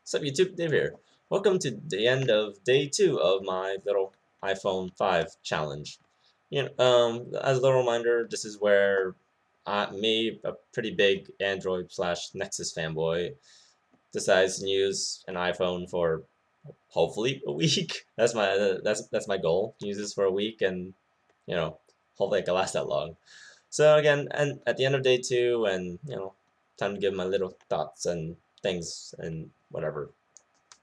What's up, YouTube? Dave here. Welcome to the end of day 2 of my little iPhone 5 challenge. As a little reminder, this is where me, a pretty big Android slash Nexus fanboy, decides to use an iPhone for hopefully a week. That's my goal. To use this for a week, and you know, hopefully it can last that long. So again, and at the end of day 2, and time to give my little thoughts and things and whatever.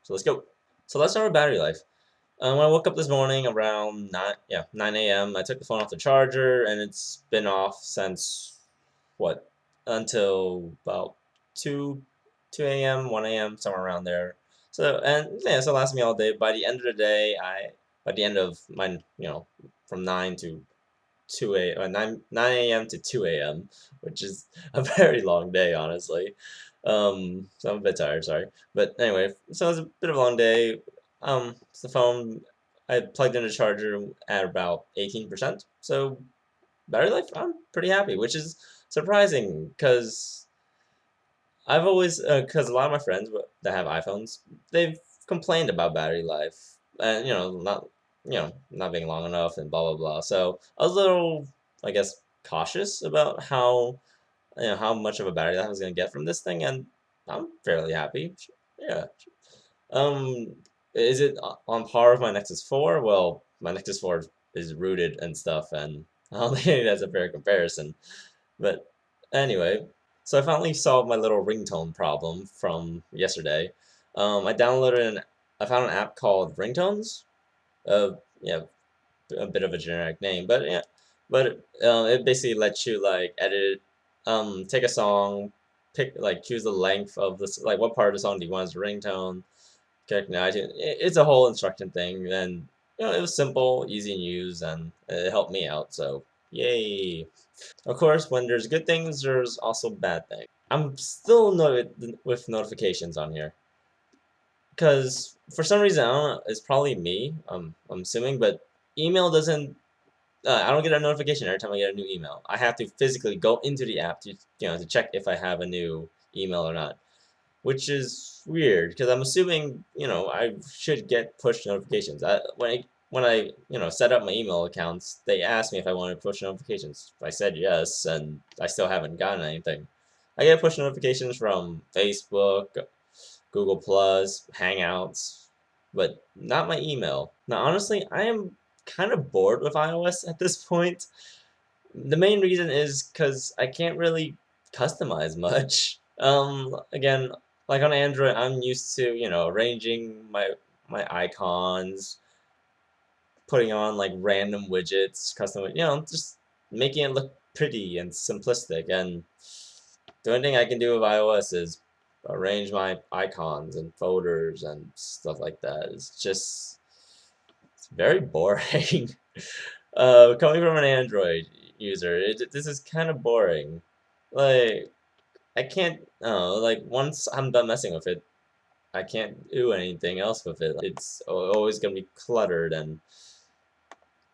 So let's go. So let's start with battery life. When I woke up this morning around 9 a.m., I took the phone off the charger, and it's been off since what until about 2 a.m., 1 a.m., somewhere around there. So so it lasted me all day. By the end of the day, by the end of my from 9 a.m. to 2 a.m., which is a very long day, honestly. So I'm a bit tired, sorry. But anyway, so it was a bit of a long day. The phone, I plugged in a charger at about 18%. So battery life, I'm pretty happy, which is surprising because I've always, because a lot of my friends that have iPhones, they've complained about battery life, and not being long enough and blah blah blah. So I was a little, I guess, cautious about how much of a battery life I was gonna get from this thing, and I'm fairly happy. Yeah. Um, is it on par with my Nexus 4? Well, my Nexus 4 is rooted and stuff, and I don't think that's a fair comparison. But anyway, so I finally solved my little ringtone problem from yesterday. I found an app called Ringtones. Yeah, a bit of a generic name, but yeah, but it basically lets you like edit, take a song, choose the length of this, like what part of the song do you want as a ringtone, connect to iTunes. It's a whole instruction thing, and it was simple, easy to use, and it helped me out. So yay! Of course, when there's good things, there's also bad things. I'm still annoyed with notifications on here because for some reason I don't know, it's probably me. I'm assuming, but email doesn't. I don't get a notification every time I get a new email. I have to physically go into the app to check if I have a new email or not, which is weird because I'm assuming I should get push notifications. When I set up my email accounts, they asked me if I wanted push notifications. I said yes, and I still haven't gotten anything. I get push notifications from Facebook, Google Plus, Hangouts, but not my email. Now, honestly, I am kind of bored with iOS at this point. The main reason is because I can't really customize much. Again, like on Android, I'm used to arranging my icons, putting on like random widgets, custom, just making it look pretty and simplistic. And the only thing I can do with iOS is arrange my icons and folders and stuff like that. It's very boring. Coming from an Android user, this is kind of boring. Like, I can't, like, once I'm done messing with it, I can't do anything else with it. It's always gonna be cluttered, and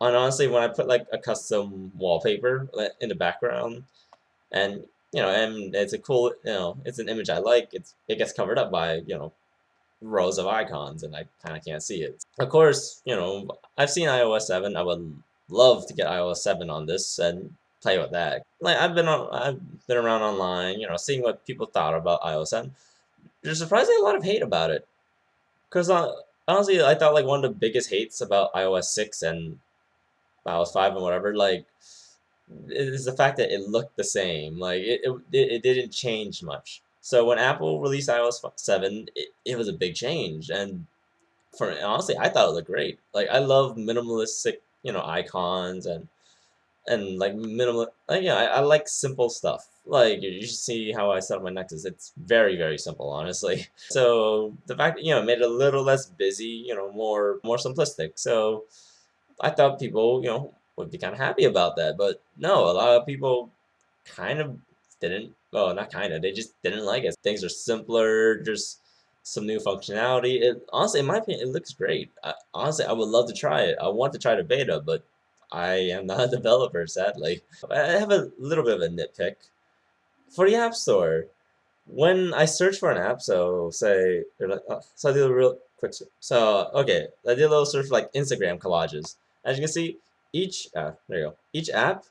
honestly, when I put like a custom wallpaper in the background, and and it's a cool, it's an image I like, it gets covered up by rows of icons, and I kind of can't see it. Of course, I've seen iOS 7. I would love to get iOS 7 on this and play with that. Like I've been around online, seeing what people thought about iOS 7. There's surprisingly a lot of hate about it. Because honestly, I thought like one of the biggest hates about iOS 6 and iOS 5 and whatever, like, is the fact that it looked the same. Like it didn't change much. So when Apple released iOS 7, it was a big change, and for honestly, I thought it looked great. Like I love minimalistic, icons and like minimal. Like, I like simple stuff. Like you should see how I set up my Nexus. It's very very simple, honestly. So the fact that it made it a little less busy, more simplistic. So I thought people would be kind of happy about that, but no, a lot of people kind of didn't. Well, not kind of. They just didn't like it. Things are simpler. Just some new functionality. Honestly, in my opinion, it looks great. Honestly, I would love to try it. I want to try the beta, but I am not a developer, sadly. I have a little bit of a nitpick for the App Store. when I search for an app, so say, so I did a real quick, so okay, I did a little search for like Instagram collages. As you can see, each there you go, each app,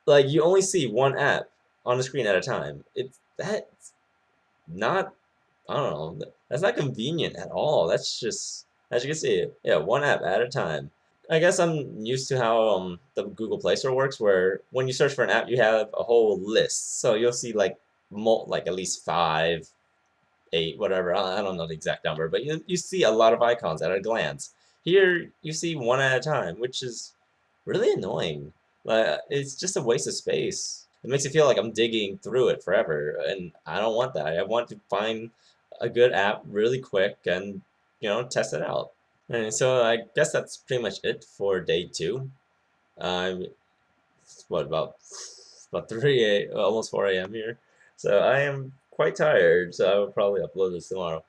like you only see one app on the screen at a time. That's not, I don't know, that's not convenient at all. That's just, as you can see, yeah, one app at a time. I guess I'm used to how the Google Play Store works, where when you search for an app, you have a whole list. So you'll see like like at least five, eight, whatever. I don't know the exact number, but you see a lot of icons at a glance. Here you see one at a time, which is really annoying. It's just a waste of space. It makes you feel like I'm digging through it forever, and I don't want that. I want to find a good app really quick and test it out. And so I guess that's pretty much it for day two. Um, what about 3 almost 4 a.m. here. So I am quite tired, so I will probably upload this tomorrow.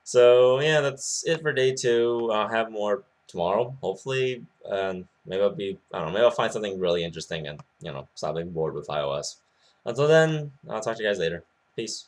So yeah, that's it for day two. I'll have more tomorrow, hopefully, and maybe I don't know, maybe I'll find something really interesting and stop being bored with iOS. Until then, I'll talk to you guys later. Peace.